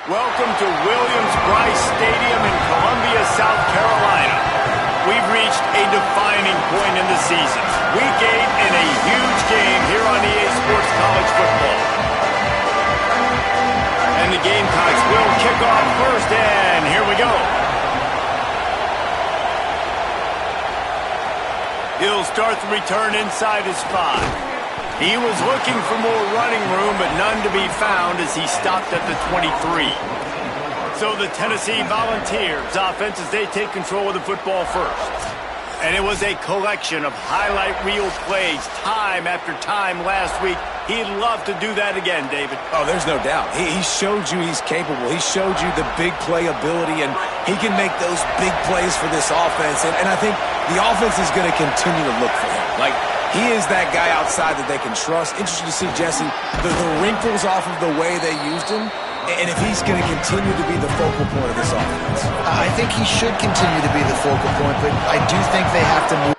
Welcome to Williams-Brice Stadium in Columbia, South Carolina. We've reached a defining point in the season. Week 8 in a huge game here on EA Sports College Football. And the Gamecocks will kick off first, and here we go. He'll start the return inside his 5. He was looking for more running room, but none to be found as he stopped at the 23. So the Tennessee Volunteers offense as they take control of the football first. And it was a collection of highlight reel plays time after time last week. He'd love to do that again, David. Oh, there's no doubt. He showed you he's capable. He showed you the big play ability, and he can make those big plays for this offense. And I think the offense is going to continue to look for him. Like, he is that guy outside that they can trust. Interesting to see, Jesse, the wrinkles off of the way they used him, and if he's going to continue to be the focal point of this offense. I think he should continue to be the focal point, but I do think they have to move.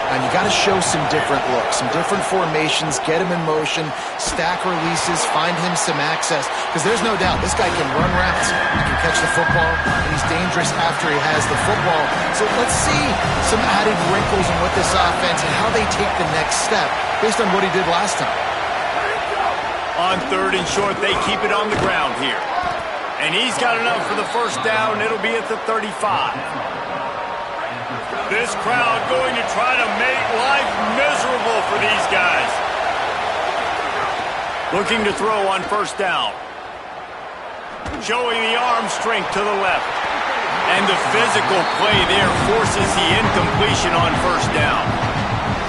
And you got to show some different looks, some different formations, get him in motion, stack releases, find him some access. Because there's no doubt, this guy can run routes, he can catch the football, and he's dangerous after he has the football. So let's see some added wrinkles in what this offense and how they take the next step based on what he did last time. On 3rd and short, they keep it on the ground here. And he's got enough for the first down. It'll be at the 35. This crowd going to try to make life miserable for these guys. Looking to throw on 1st down. Showing the arm strength to the left. And the physical play there forces the incompletion on 1st down.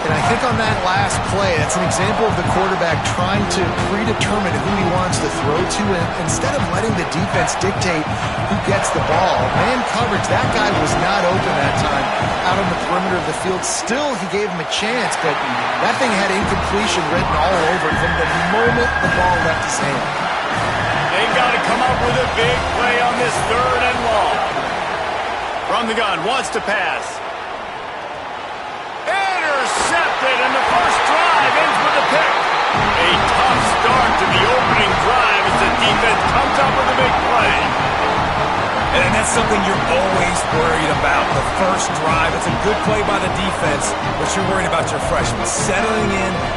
And I think on that last play, it's an example of the quarterback trying to predetermine who he wants to throw to, and instead of letting the defense dictate who gets the ball. Man coverage, that guy was not open that time out on the perimeter of the field. Still, he gave him a chance, but that thing had incompletion written all over it from the moment the ball left his hand. They've got to come up with a big play on this 3rd and long. From the gun, wants to pass. Intercepted, and the first drive ends with a pick. A tough start to the opening drive as the defense comes up with a big play. And that's something you're always worried about, the first drive. It's a good play by the defense, but you're worried about your freshman settling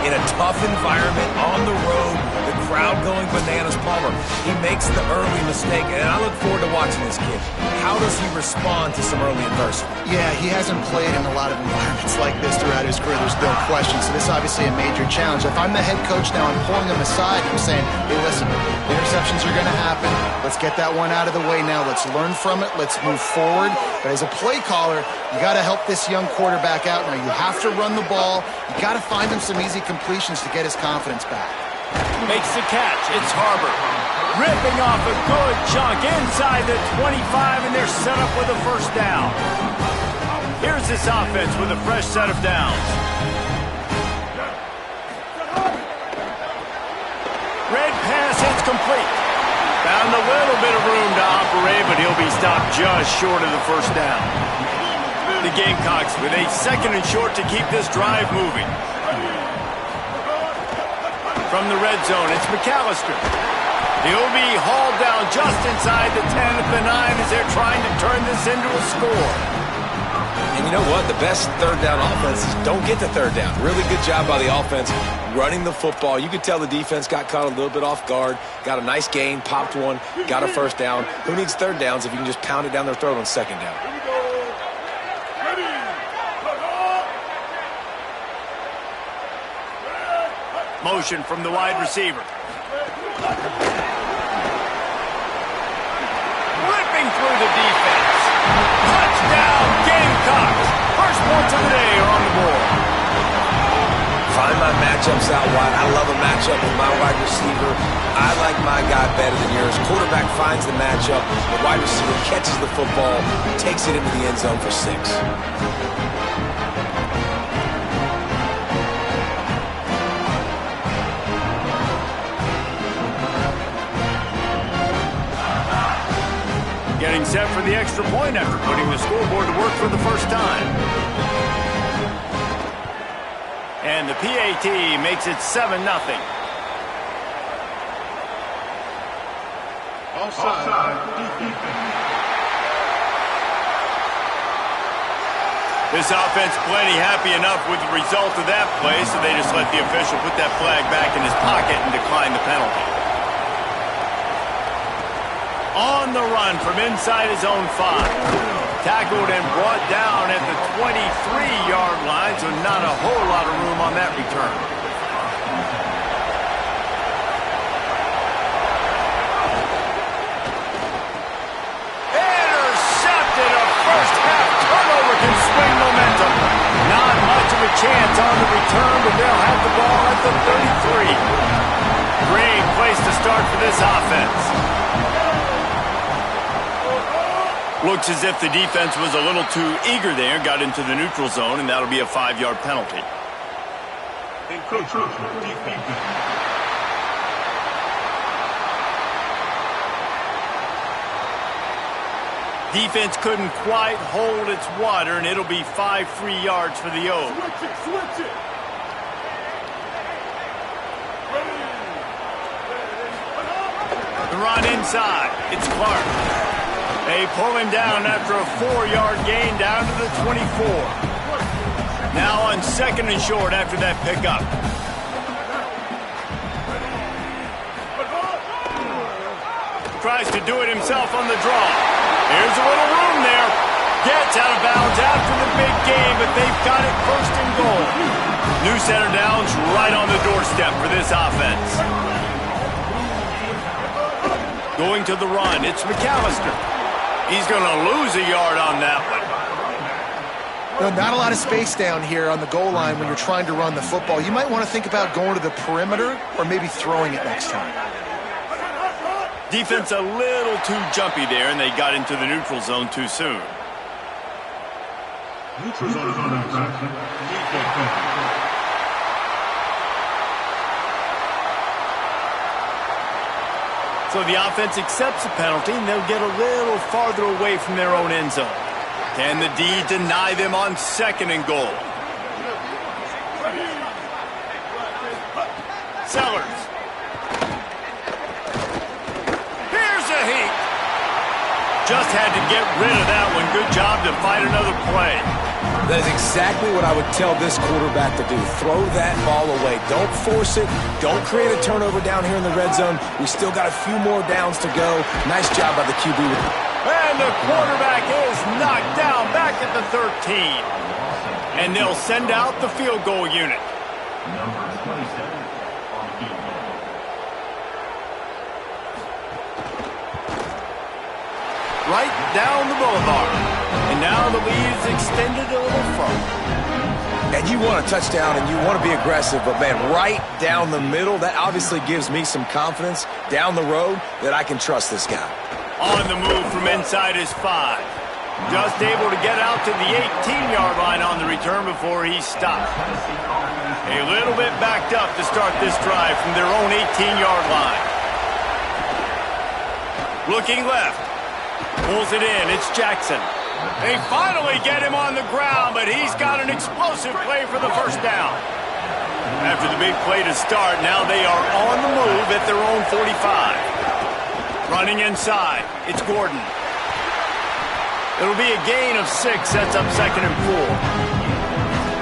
in a tough environment on the road, the crowd going bananas. Palmer, he makes the early mistake, and I look forward to watching this kid. How does he respond to some early adversity? Yeah, he hasn't played in a lot of environments like this throughout his career. There's no question. So this is obviously a major challenge. If I'm the head coach now, I'm pulling him aside. I'm saying, hey, listen, interceptions are going to happen. Let's get that one out of the way now. Let's learn from it. Let's move forward. But as a play caller, you got to help this young quarterback out. Now, you have to run the ball. You got to find him some easy completions to get his confidence back. Makes the catch. It's Harbor. Ripping off a good chunk inside the 25, and they're set up with a 1st down. Here's this offense with a fresh set of downs. Red pass hits complete. Found a little bit of room to operate, but he'll be stopped just short of the 1st down. The Gamecocks with a 2nd and short to keep this drive moving. From the red zone, it's McAllister. He'll be hauled down just inside the 10 at the 9 as they're trying to turn this into a score. And you know what? The best 3rd down offenses don't get to 3rd down. Really good job by the offense running the football. You could tell the defense got caught a little bit off guard, got a nice gain, popped one, got a 1st down. Who needs 3rd downs if you can just pound it down their throat on 2nd down? Motion from the wide receiver. Ripping through the defense. Touchdown, Gamecocks. First points of the day are on the board. Find my matchups out wide. I love a matchup with my wide receiver. I like my guy better than yours. Quarterback finds the matchup. The wide receiver catches the football, takes it into the end zone for 6. getting set for the extra point after putting the scoreboard to work for the first time. And the PAT makes it 7-0. This offense plenty happy enough with the result of that play, so they just let the official put that flag back in his pocket and decline the penalty. On the run from inside his own 5. Tackled and brought down at the 23-yard line, so not a whole lot of room on that return. Intercepted. A first-half turnover can swing momentum. Not much of a chance on the return, but they'll have the ball at the 33. Great place to start for this offense. Looks as if the defense was a little too eager there, got into the neutral zone, and that'll be a 5-yard penalty. Defense couldn't quite hold its water, and it'll be 5 free yards for the O. Switch it. The run inside. It's Clark. They pull him down after a 4-yard gain down to the 24. Now on 2nd and short after that pickup. Tries to do it himself on the draw. Here's a little room there. Gets out of bounds after the big game, but they've got it 1st and goal. New center downs right on the doorstep for this offense. Going to the run, it's McAllister. He's going to lose a yard on that one. Not a lot of space down here on the goal line when you're trying to run the football. You might want to think about going to the perimeter or maybe throwing it next time. Defense a little too jumpy there, and they got into the neutral zone too soon. Neutral zone is on the So the offense accepts a penalty, and they'll get a little farther away from their own end zone. Can the D deny them on 2nd and goal? Sellers. Here's a heat. Just had to get rid of that one. Good job to fight another play. That is exactly what I would tell this quarterback to do. Throw that ball away. Don't force it. Don't create a turnover down here in the red zone. We still got a few more downs to go. Nice job by the QB. And the quarterback is knocked down back at the 13. And they'll send out the field goal unit. Right down the boulevard. And now the lead is extended a little further. And you want a touchdown and you want to be aggressive, but man, right down the middle, that obviously gives me some confidence down the road that I can trust this guy. On the move from inside his 5. Just able to get out to the 18-yard line on the return before he stopped. A little bit backed up to start this drive from their own 18-yard line. Looking left. Pulls it in. It's Jackson. They finally get him on the ground, but he's got an explosive play for the first down. After the big play to start, now they are on the move at their own 45. Running inside, it's Gordon. It'll be a gain of 6, sets up 2nd and 4.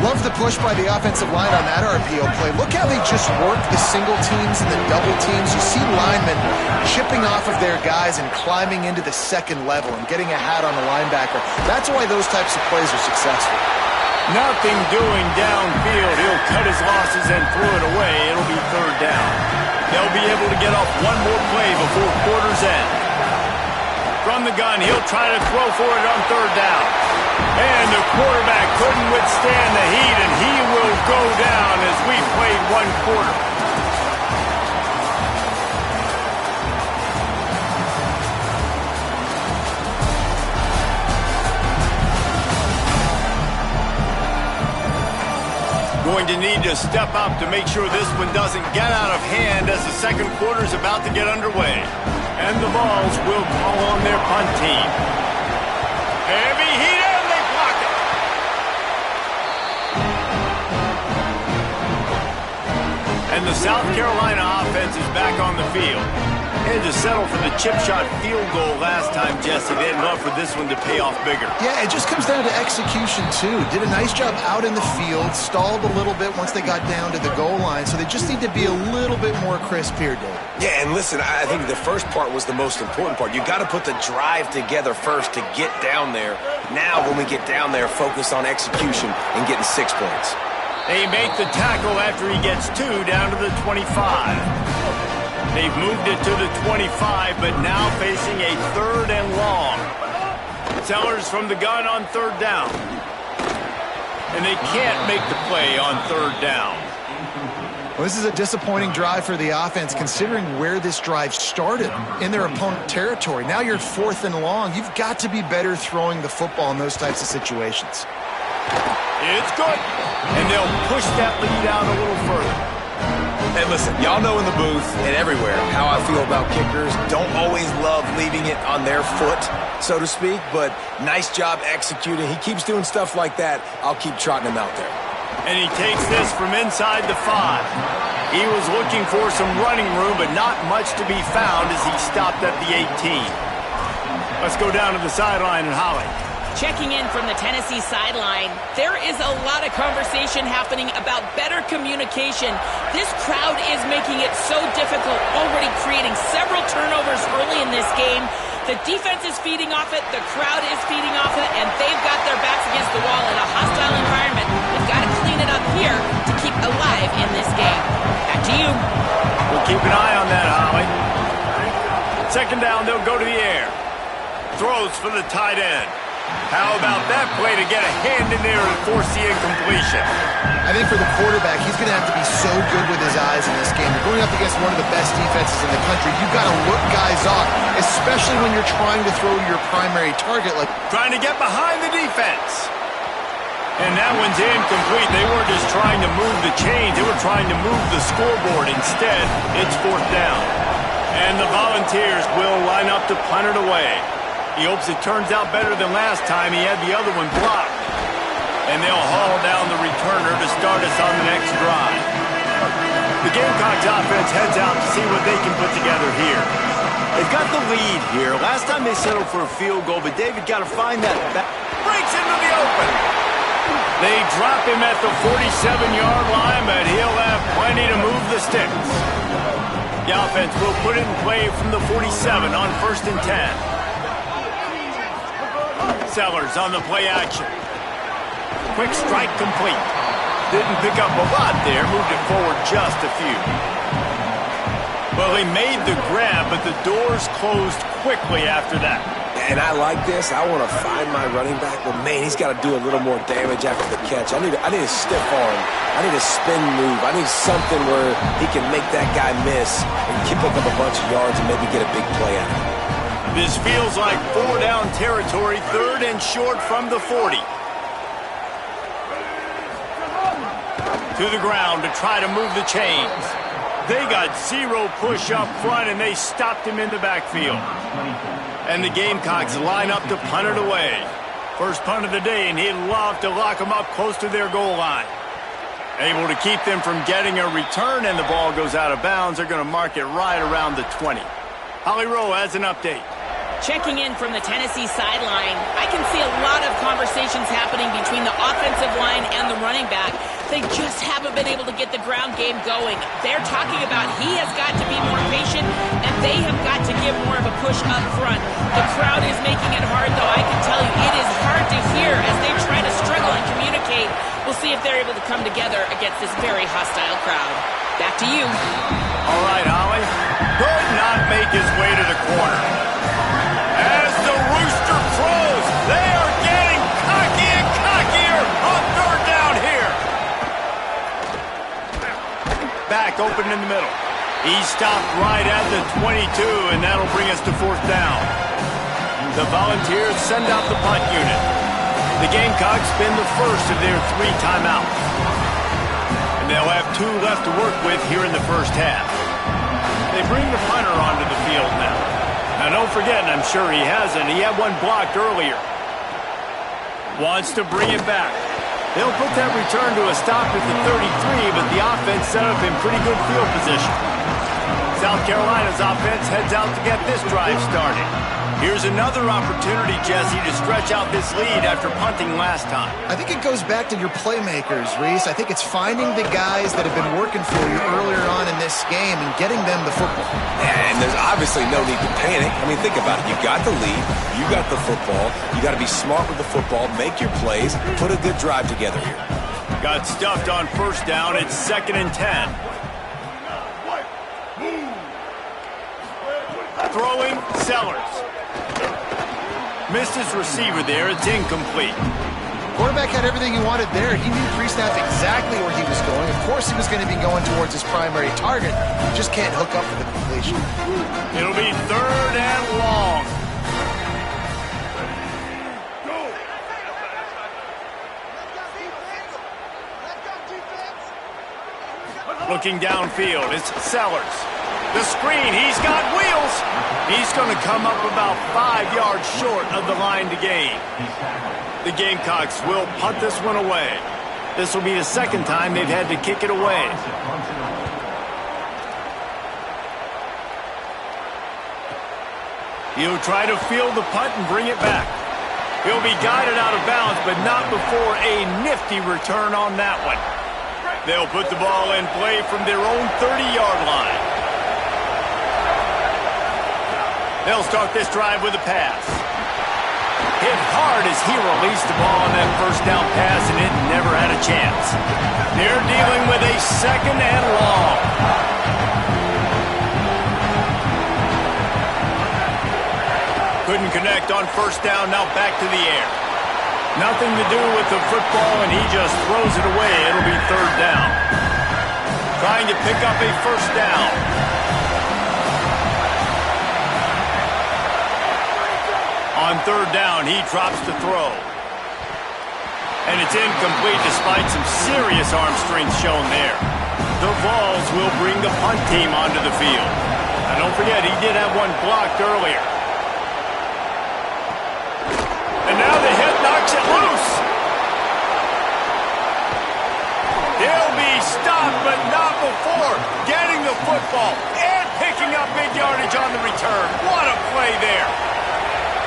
Love the push by the offensive line on that RPO play. Look how they just work the single teams and the double teams. You see linemen chipping off of their guys and climbing into the 2nd level and getting a hat on the linebacker. That's why those types of plays are successful. Nothing doing downfield. He'll cut his losses and throw it away. It'll be 3rd down. They'll be able to get off one more play before quarter's end. From the gun, he'll try to throw for it on 3rd down. And the quarterback couldn't withstand the heat, and he will go down as we played 1 quarter. Going to need to step up to make sure this one doesn't get out of hand as the 2nd quarter is about to get underway. And the Vols will call on their punt team. Heavy heat, and they block it. And the South Carolina offense is back on the field. Had to settle for the chip shot field goal last time, Jesse. They'd love for this one to pay off bigger. Yeah, it just comes down to execution, too. Did a nice job out in the field, stalled a little bit once they got down to the goal line, so they just need to be a little bit more crisp here, Dave. Yeah, and listen, I think the first part was the most important part. You got to put the drive together first to get down there. Now, when we get down there, focus on execution and getting 6 points. They make the tackle after he gets 2 down to the 25. They've moved it to the 25, but now facing a 3rd and long. Sellers from the gun on 3rd down. And they can't make the play on 3rd down. Well, this is a disappointing drive for the offense, considering where this drive started in their opponent territory. Now you're 4th and long. You've got to be better throwing the football in those types of situations. It's good. And they'll push that lead out a little further. And listen, y'all know in the booth and everywhere how I feel about kickers. Don't always love leaving it on their foot, so to speak, but nice job executing. He keeps doing stuff like that. I'll keep trotting him out there. And he takes this from inside the 5. He was looking for some running room, but not much to be found as he stopped at the 18. Let's go down to the sideline and Holly. Checking in from the Tennessee sideline, there is a lot of conversation happening about better communication. This crowd is making it so difficult, already creating several turnovers early in this game. The defense is feeding off it, the crowd is feeding off it, and they've got their backs against the wall in a hostile environment. They've got to clean it up here to keep alive in this game. Back to you. We'll keep an eye on that, Holly. 2nd down, they'll go to the air. Throws for the tight end. How about that play to get a hand in there and force the incompletion? I think for the quarterback, he's going to have to be so good with his eyes in this game. You're going up against one of the best defenses in the country. You've got to look guys off, especially when you're trying to throw to your primary target. Like trying to get behind the defense. And that one's incomplete. They weren't just trying to move the chains. They were trying to move the scoreboard. Instead, it's 4th down. And the Volunteers will line up to punt it away. He hopes it turns out better than last time. He had the other one blocked. And they'll haul down the returner to start us on the next drive. The Gamecocks offense heads out to see what they can put together here. They've got the lead here. Last time they settled for a field goal, but David got to find that back. Breaks into the open. They drop him at the 47-yard line, but he'll have plenty to move the sticks. The offense will put it in play from the 47 on 1st and 10. Sellers on the play action. Quick strike complete. Didn't pick up a lot there. Moved it forward just a few. Well, he made the grab, but the doors closed quickly after that. And I like this. I want to find my running back, but man, he's got to do a little more damage after the catch. I need a stiff arm. I need a spin move. I need something where he can make that guy miss and pick up a bunch of yards and maybe get a big play out of it. This feels like 4 down territory, 3rd and short from the 40. To the ground to try to move the chains. They got 0 push up front, and they stopped him in the backfield. And the Gamecocks line up to punt it away. First punt of the day, and he'd love to lock them up close to their goal line. Able to keep them from getting a return, and the ball goes out of bounds. They're going to mark it right around the 20. Holly Rowe has an update. Checking in from the Tennessee sideline, I can see a lot of conversations happening between the offensive line and the running back. They just haven't been able to get the ground game going. They're talking about he has got to be more patient, and they have got to give more of a push up front. The crowd is making it hard, though. I can tell you it is hard to hear as they try to struggle and communicate. We'll see if they're able to come together against this very hostile crowd. Back to you. All right, Holly. Could not make his way to the corner. As the rooster crows, they are getting cocky and cockier on 3rd down here. Back open in the middle. He stopped right at the 22, and that'll bring us to 4th down. The Volunteers send out the punt unit. The Gamecocks spend the first of their 3 timeouts. And they'll have 2 left to work with here in the first half. They bring the punter onto the field now. Now, don't forget, and I'm sure he hasn't, he had one blocked earlier. Wants to bring it back. They'll put that return to a stop at the 33, but the offense set up in pretty good field position. South Carolina's offense heads out to get this drive started. Here's another opportunity, Jesse, to stretch out this lead after punting last time. I think it goes back to your playmakers, Reese. I think it's finding the guys that have been working for you earlier on in this game and getting them the football. And there's obviously no need to panic. I mean, think about it. You got the lead. You got the football. You got to be smart with the football, make your plays, put a good drive together here. Got stuffed on first down. It's 2nd and 10. Throwing, Sellers. Missed his receiver there. It's incomplete. Quarterback had everything he wanted there. He knew pre-snap exactly where he was going. Of course he was going to be going towards his primary target. Just can't hook up for the completion. It'll be 3rd and long. Looking downfield, it's Sellers. The screen, he's got wheels. He's going to come up about 5 yards short of the line to gain. The Gamecocks will punt this one away. This will be the 2nd time they've had to kick it away. He'll try to field the punt and bring it back. He'll be guided out of bounds, but not before a nifty return on that one. They'll put the ball in play from their own 30-yard line. They'll start this drive with a pass. Hit hard as he released the ball on that first down pass, and it never had a chance. They're dealing with a 2nd and long. Couldn't connect on first down, now back to the air. Nothing to do with the football, and he just throws it away. It'll be 3rd down. Trying to pick up a first down. On 3rd down, he drops to throw. And it's incomplete despite some serious arm strength shown there. The Vols will bring the punt team onto the field. And don't forget, he did have one blocked earlier. And now the hit knocks it loose. He'll be stopped, but not before getting the football and picking up big yardage on the return. What a play there.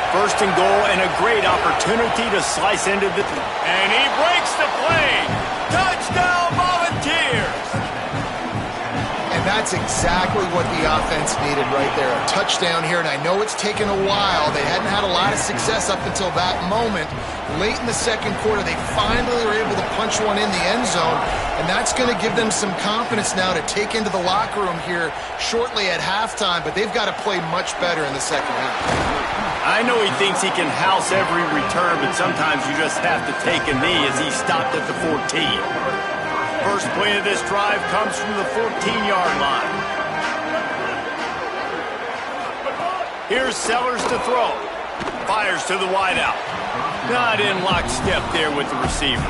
1st and goal and a great opportunity to slice into the... And he breaks the play. Touchdown, Volunteers. And that's exactly what the offense needed right there. A touchdown here, and I know it's taken a while. They hadn't had a lot of success up until that moment. Late in the 2nd quarter, they finally were able to punch one in the end zone, and that's going to give them some confidence now to take into the locker room here shortly at halftime, but they've got to play much better in the 2nd half. I know he thinks he can house every return, but sometimes you just have to take a knee as he stopped at the 14. First play of this drive comes from the 14-yard line. Here's Sellers to throw. Fires to the wideout. Not in lockstep there with the receiver.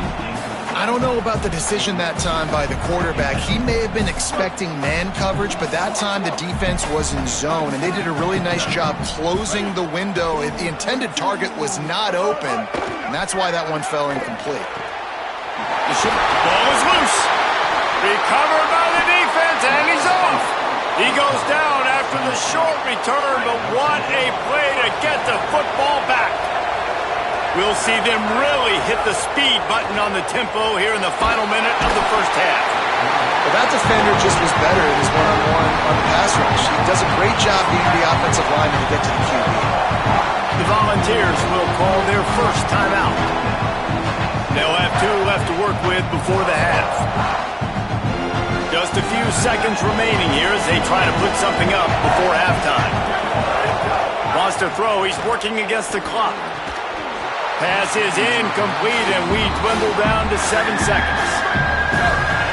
I don't know about the decision that time by the quarterback. He may have been expecting man coverage, but that time the defense was in zone, and they did a really nice job closing the window. The intended target was not open, and that's why that one fell incomplete. The ball is loose. Recovered by the defense, and he's off. He goes down after the short return, but what a play to get the football back. We'll see them really hit the speed button on the tempo here in the final minute of the 1st half. Well, that defender just was better in his one-on-one on the pass rush. He does a great job beating the offensive lineman to get to the QB. The Volunteers will call their first timeout. They'll have 2 left to work with before the half. Just a few seconds remaining here as they try to put something up before halftime. Wants to throw. He's working against the clock. Pass is incomplete, and we dwindle down to 7 seconds.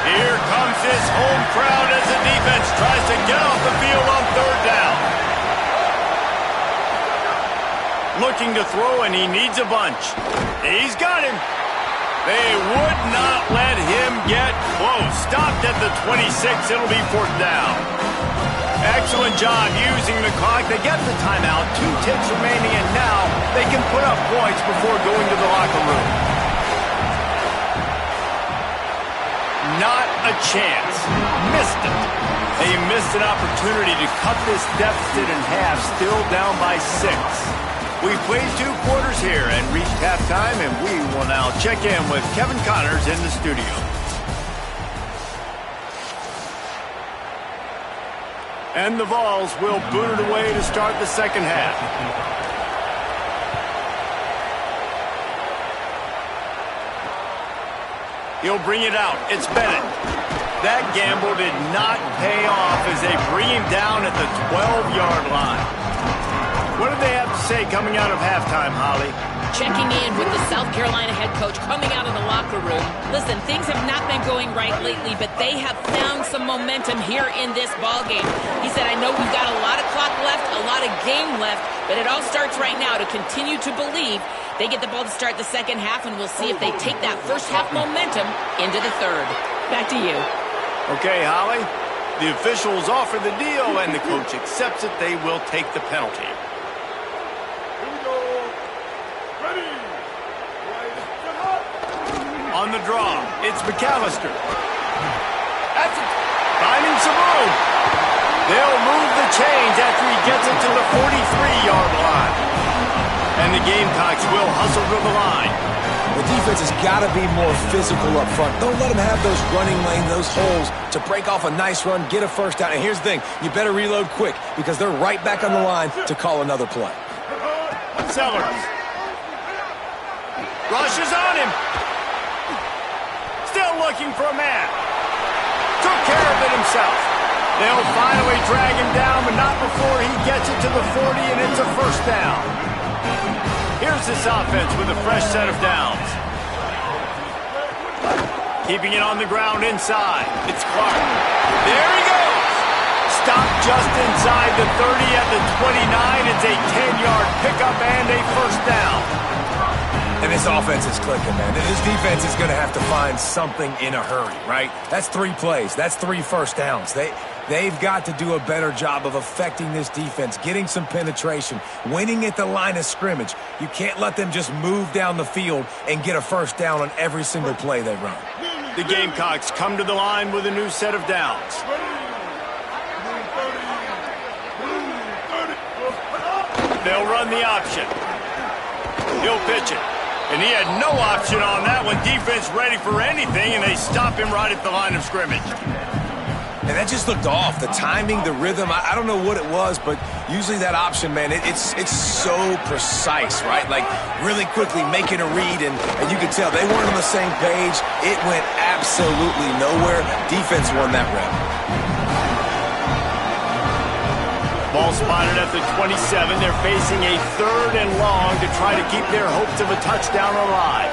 Here comes his home crowd as the defense tries to get off the field on 3rd down. Looking to throw, and he needs a bunch. He's got him. They would not let him get close. Stopped at the 26. It'll be 4th down. Excellent job using the clock. They get the timeout. 2 ticks remaining, and now they can put up points before going to the locker room. Not a chance. Missed it. They missed an opportunity to cut this deficit in half, still down by 6. We've played 2 quarters here and reached halftime, and we will now check in with Kevin Connors in the studio. And the Vols will boot it away to start the second half. He'll bring it out. It's Bennett. That gamble did not pay off as they bring him down at the 12-yard line. What did they have to say coming out of halftime, Holly? Checking in with the South Carolina head coach coming out of the locker room. Listen, things have not been going right lately, but they have found some momentum here in this ballgame. He said, I know we've got a lot of clock left, a lot of game left, but it all starts right now to continue to believe. They get the ball to start the second half, and we'll see if they take that first half momentum into the third. Back to you. Okay, Holly. The officials offer the deal, and the coach accepts it. They will take the penalty. On the draw, it's McAllister. That's it. Finding some room. They'll move the chains after he gets it to the 43-yard line. And the Gamecocks will hustle to the line. The defense has got to be more physical up front. Don't let them have those running lanes, those holes to break off a nice run, get a first down. And here's the thing, you better reload quick because they're right back on the line to call another play. Sellers. Rush is on him. Still looking for a man. Took care of it himself. They'll finally drag him down, but not before he gets it to the 40, and it's a first down. Here's this offense with a fresh set of downs. Keeping it on the ground inside. It's Clark. There he goes. Stopped just inside the 30 at the 29. It's a 10-yard pickup and a first down. And this offense is clicking, man. This defense is going to have to find something in a hurry, right? That's 3 plays. That's 3 first downs. They've got to do a better job of affecting this defense, getting some penetration, winning at the line of scrimmage. You can't let them just move down the field and get a first down on every single play they run. The Gamecocks come to the line with a new set of downs. They'll run the option. He'll pitch it. And he had no option on that one. Defense ready for anything, and they stop him right at the line of scrimmage. And that just looked off. The timing, the rhythm, I don't know what it was, but usually that option, man, it's so precise, right? Like really quickly making a read, and you could tell they weren't on the same page. It went absolutely nowhere. Defense won that rep. Ball spotted at the 27. They're facing a 3rd and long to try to keep their hopes of a touchdown alive.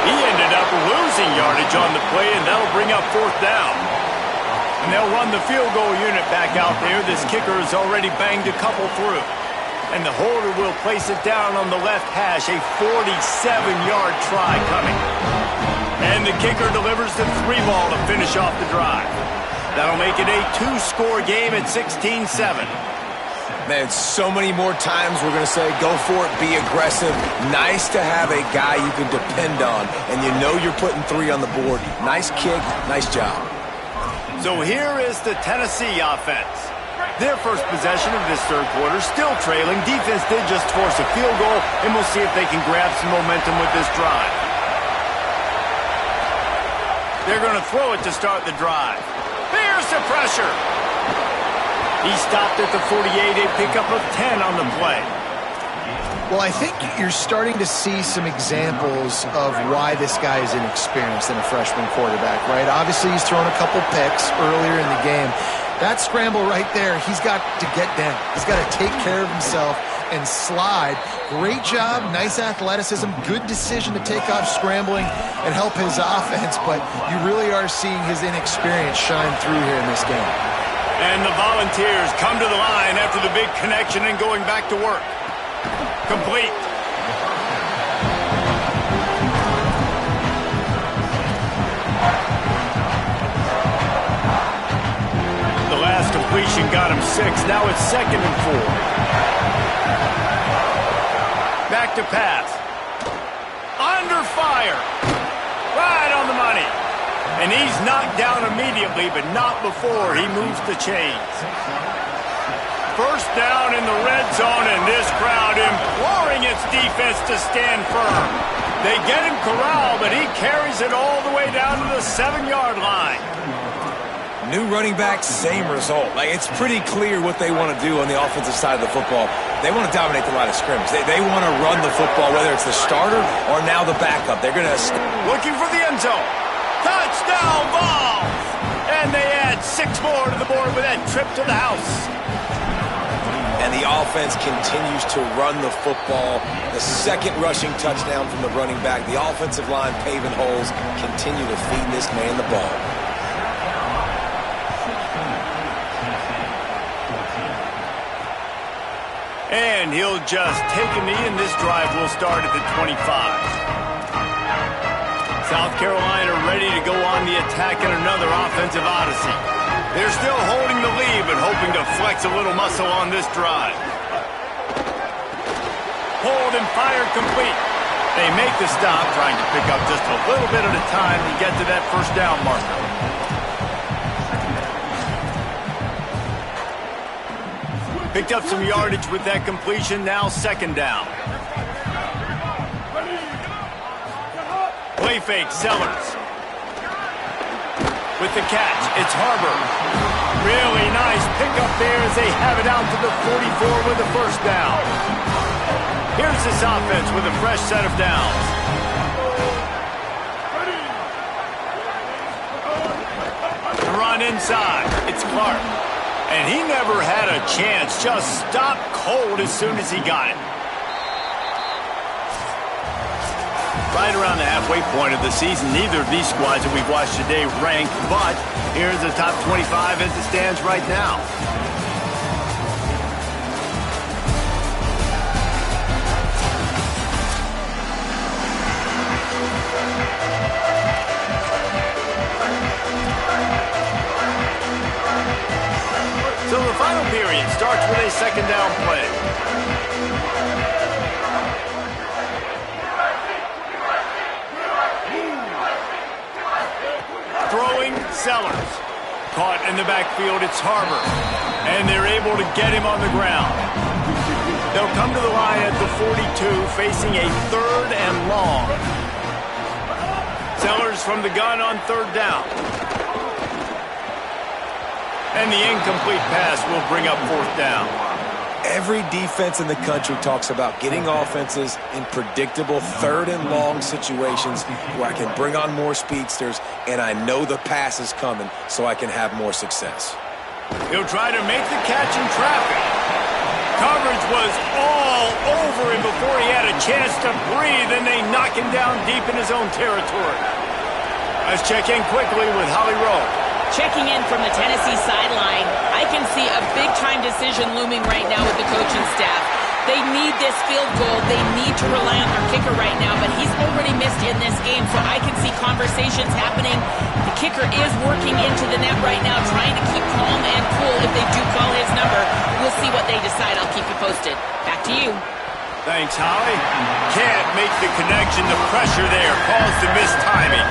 He ended up losing yardage on the play, and that'll bring up 4th down. And they'll run the field goal unit back out there. This kicker has already banged a couple through. And the holder will place it down on the left hash. A 47-yard try coming. And the kicker delivers the 3 ball to finish off the drive. That'll make it a 2-score game at 16-7. Man, so many more times we're going to say, go for it, be aggressive. Nice to have a guy you can depend on, and you know you're putting 3 on the board. Nice kick, nice job. So here is the Tennessee offense. Their first possession of this 3rd quarter, still trailing. Defense did just force a field goal, and we'll see if they can grab some momentum with this drive. They're going to throw it to start the drive. There's the pressure. He stopped at the 48, a pickup of 10 on the play. Well, I think you're starting to see some examples of why this guy is inexperienced in a freshman quarterback, right? Obviously, he's thrown a couple picks earlier in the game. That scramble right there, he's got to get down. He's got to take care of himself and slide. Great job, nice athleticism, good decision to take off scrambling and help his offense, but you really are seeing his inexperience shine through here in this game. And the Volunteers come to the line after the big connection and going back to work. Complete. separation got him 6. Now it's 2nd and 4. Back to pass. Under fire. Right on the money. And he's knocked down immediately, but not before he moves the chains. First down in the red zone, and this crowd imploring its defense to stand firm. They get him corralled, but he carries it all the way down to the 7-yard line. New running back, same result. It's pretty clear what they want to do on the offensive side of the football. They want to dominate the line of scrimmage. They want to run the football, whether it's the starter or now the backup. They're going to... Looking for the end zone. Touchdown ball! And they add 6 more to the board with that trip to the house. And the offense continues to run the football. The second rushing touchdown from the running back. The offensive line paving holes. Continue to feed this man the ball. And he'll just take a knee, and this drive will start at the 25. South Carolina ready to go on the attack in another offensive odyssey. They're still holding the lead, but hoping to flex a little muscle on this drive. Hold and fire complete. They make the stop, trying to pick up just a little bit at a time to get to that first down marker. Picked up some yardage with that completion, now 2nd down. Play fake, Sellers. With the catch, it's Harbor. Really nice pickup there as they have it out to the 44 with the first down. Here's this offense with a fresh set of downs. The run inside, it's Clark. And he never had a chance, just stopped cold as soon as he got it. Right around the halfway point of the season, neither of these squads that we've watched today ranked, but here's the top 25 as it stands right now. So the final period starts with a 2nd down play. Throwing, Sellers. Caught in the backfield, it's Harbor. And they're able to get him on the ground. They'll come to the line at the 42, facing a 3rd and long. Sellers from the gun on 3rd down. And the incomplete pass will bring up 4th down. Every defense in the country talks about getting offenses in predictable 3rd and long situations where I can bring on more speedsters and I know the pass is coming so I can have more success. He'll try to make the catch in traffic. Coverage was all over him before he had a chance to breathe, and they knock him down deep in his own territory. Let's check in quickly with Holly Rowe. Checking in from the Tennessee sideline, I can see a big-time decision looming right now with the coaching staff. They need this field goal. They need to rely on their kicker right now, but he's already missed in this game, so I can see conversations happening. The kicker is working into the net right now, trying to keep calm and cool if they do call his number. We'll see what they decide. I'll keep you posted. Back to you. Thanks, Holly. Can't make the connection. The pressure there caused the mistiming.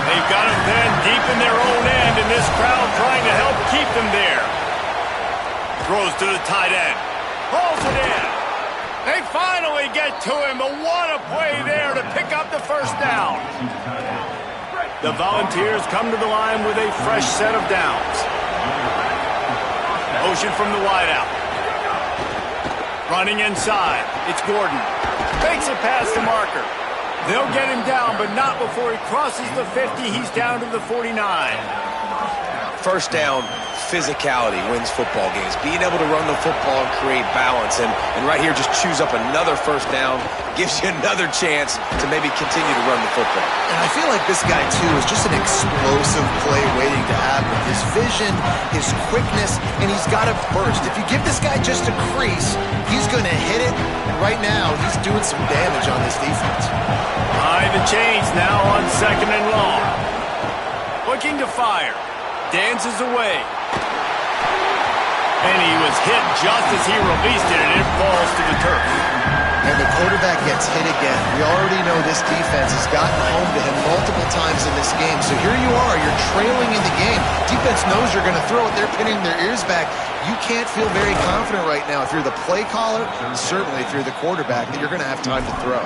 They've got them then deep in their own end, and this crowd trying to help keep them there. Throws to the tight end. Pulls it in. They finally get to him, but what a play there to pick up the first down. The Volunteers come to the line with a fresh set of downs. Motion from the wideout. Running inside. It's Gordon. Fakes it past the marker. They'll get him down, but not before he crosses the 50. He's down to the 49. First down, physicality wins football games. Being able to run the football and create balance. And right here, just choose up another first down. Gives you another chance to maybe continue to run the football. And I feel like this guy, too, is just an explosive play waiting to happen. His vision, his quickness, and he's got it burst. If you give this guy just a crease, he's going to hit it. And right now, he's doing some damage on this defense. Behind the chains now on 2nd and long. Looking to fire. Dances away. And he was hit just as he released it, and it falls to the turf. And the quarterback gets hit again. We already know this defense has gotten home to him multiple times in this game. So here you are, you're trailing in the game. Defense knows you're going to throw it. They're pinning their ears back. You can't feel very confident right now if you're the play caller, and certainly if you're the quarterback, that you're going to have time to throw.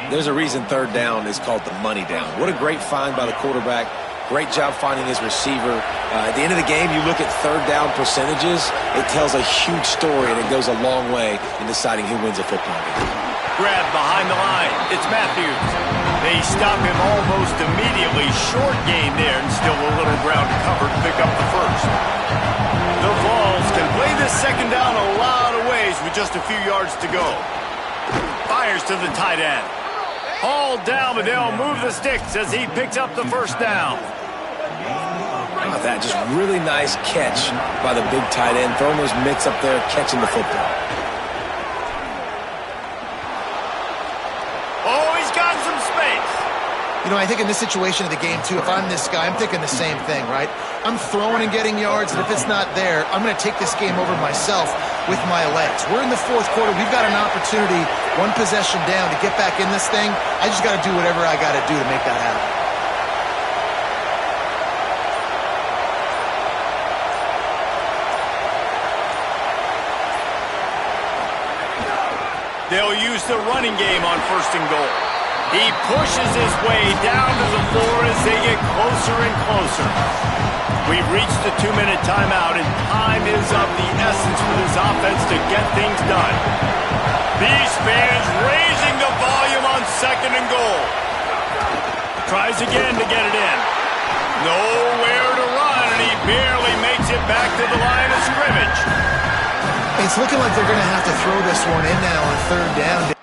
There's a reason third down is called the money down. What a great find by the quarterback. Great job finding his receiver. At the end of the game, you look at third down percentages. It tells a huge story, and it goes a long way in deciding who wins a football game. Grab behind the line. It's Matthews. They stop him almost immediately. Short gain there, and still a little ground to cover to pick up the first. The Vols can play this second down a lot of ways with just a few yards to go. Fires to the tight end. Hauled down, but they'll move the sticks as he picks up the first down. How about that? Just really nice catch by the big tight end. Throwing those mitts up there, catching the football. Oh, he's got some space. You know, I think in this situation of the game, too, if I'm this guy, I'm thinking the same thing, right? I'm throwing and getting yards, and if it's not there, I'm going to take this game over myself with my legs. We're in the fourth quarter. We've got an opportunity, one possession down, to get back in this thing. I just got to do whatever I got to do to make that happen. They'll use the running game on first and goal. He pushes his way down to the floor as they get closer and closer. We've reached the 2-minute timeout, and time is of the essence for this offense to get things done. These fans raising the volume on second and goal. Tries again to get it in. Nowhere to run, and he barely makes it back to the line of scrimmage. It's looking like they're going to have to throw this one in now on third down.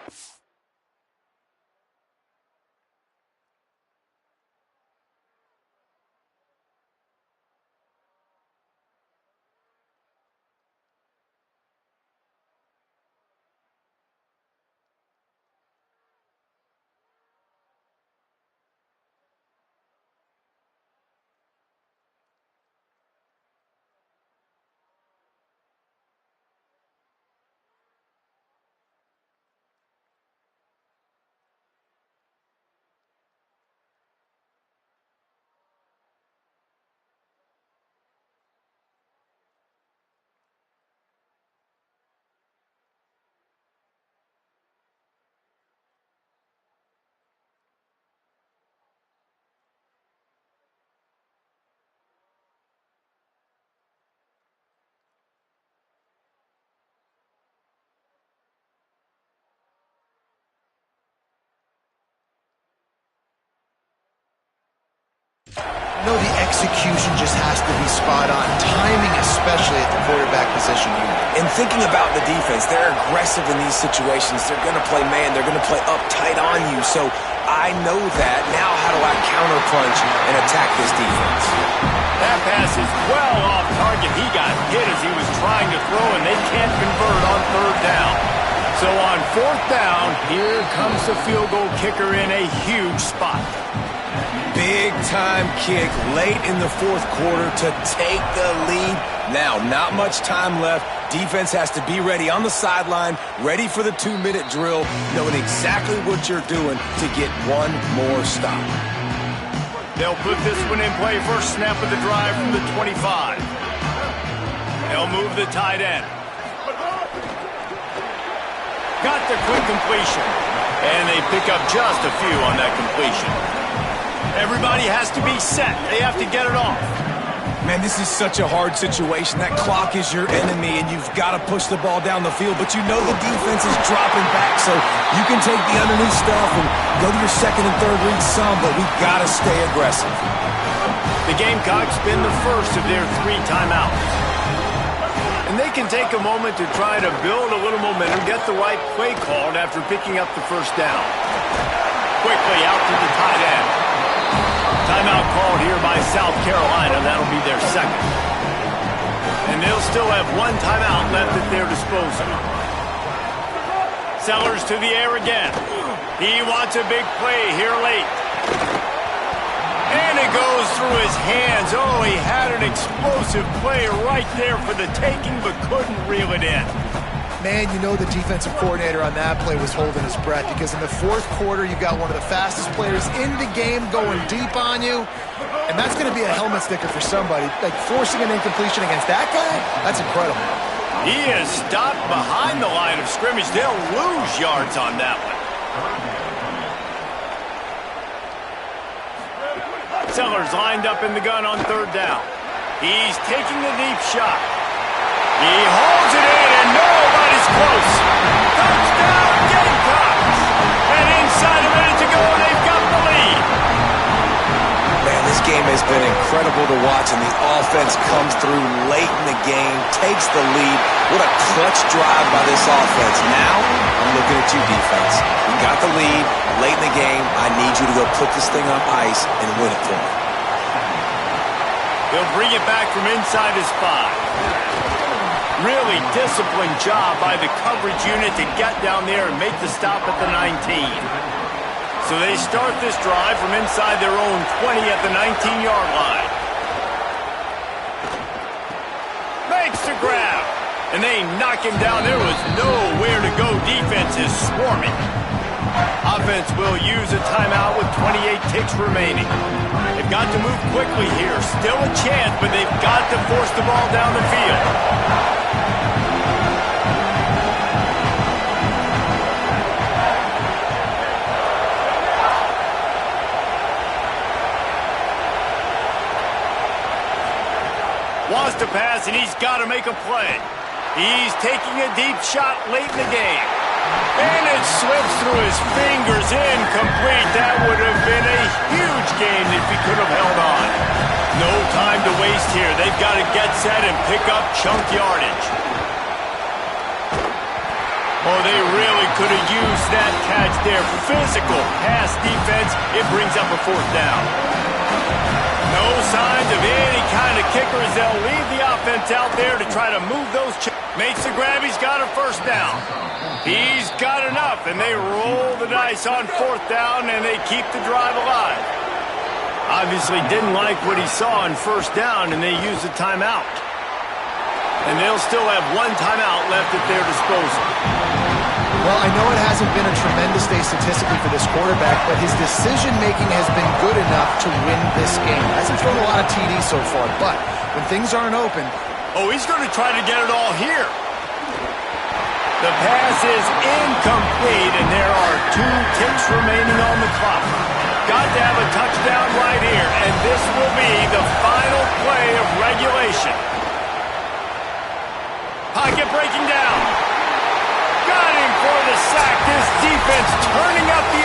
No, the execution just has to be spot on. Timing, especially at the quarterback position unit. And thinking about the defense, they're aggressive in these situations. They're going to play man. They're going to play up tight on you. So I know that. Now how do I counterpunch and attack this defense? That pass is well off target. He got hit as he was trying to throw, and they can't convert on third down. So on fourth down, here comes the field goal kicker in a huge spot. Big-time kick late in the fourth quarter to take the lead. Now, not much time left. Defense has to be ready on the sideline, ready for the 2-minute drill, knowing exactly what you're doing to get one more stop. They'll put this one in play first snap of the drive from the 25. They'll move the tight end. Got the quick completion. And they pick up just a few on that completion. Everybody has to be set. They have to get it off. Man, this is such a hard situation. That clock is your enemy, and you've got to push the ball down the field. But you know the defense is dropping back, so you can take the underneath stuff and go to your second and third read some, but we've got to stay aggressive. The Gamecocks spin the first of their 3 timeouts. And they can take a moment to try to build a little momentum, get the right play called after picking up the first down. Quickly out to the tight end. Timeout called here by South Carolina. That'll be their second. And they'll still have 1 timeout left at their disposal. Sellers to the air again. He wants a big play here late. And it goes through his hands. Oh, he had an explosive play right there for the taking, but couldn't reel it in. Man, you know the defensive coordinator on that play was holding his breath, because in the fourth quarter, you've got one of the fastest players in the game going deep on you, and that's going to be a helmet sticker for somebody. Like, forcing an incompletion against that guy, that's incredible. He is stopped behind the line of scrimmage. They'll lose yards on that one. Sellers lined up in the gun on third down. He's taking the deep shot. He holds it in, and nobody's close. Touchdown, Gamecocks! And inside a minute to go, they've got the lead. Man, this game has been incredible to watch, and the offense comes through late in the game, takes the lead. What a clutch drive by this offense. Now, I'm looking at you, defense. You got the lead late in the game. I need you to go put this thing on ice and win it for me. He'll bring it back from inside his 5. Really disciplined job by the coverage unit to get down there and make the stop at the 19. So they start this drive from inside their own 20 at the 19-yard line. Makes the grab, and they knock him down. There was nowhere to go. Defense is swarming. Offense will use a timeout with 28 ticks remaining. They've got to move quickly here. Still a chance, but they've got to force the ball down the field. Wants to pass, and he's got to make a play. He's taking a deep shot late in the game. And it slips through his fingers, incomplete. That would have been a huge gain if he could have held on. No time to waste here. They've got to get set and pick up chunk yardage. Oh, they really could have used that catch there. Physical pass defense. It brings up a fourth down. No signs of any kind of kickers. They'll leave the offense out there to try to move those. Makes the grab. He's got a first down. He's got enough, and they roll the dice on fourth down, and they keep the drive alive. Obviously didn't like what he saw on first down, and they use a timeout. And they'll still have one timeout left at their disposal. Well, I know it hasn't been a tremendous day statistically for this quarterback, but his decision-making has been good enough to win this game. Hasn't thrown a lot of TDs so far, but when things aren't open... Oh, he's going to try to get it all here. The pass is incomplete, and there are 2 ticks remaining on the clock. Got to have a touchdown right here, and this will be the final play of regulation. Pocket breaking down. Got him for the sack. This defense turning up the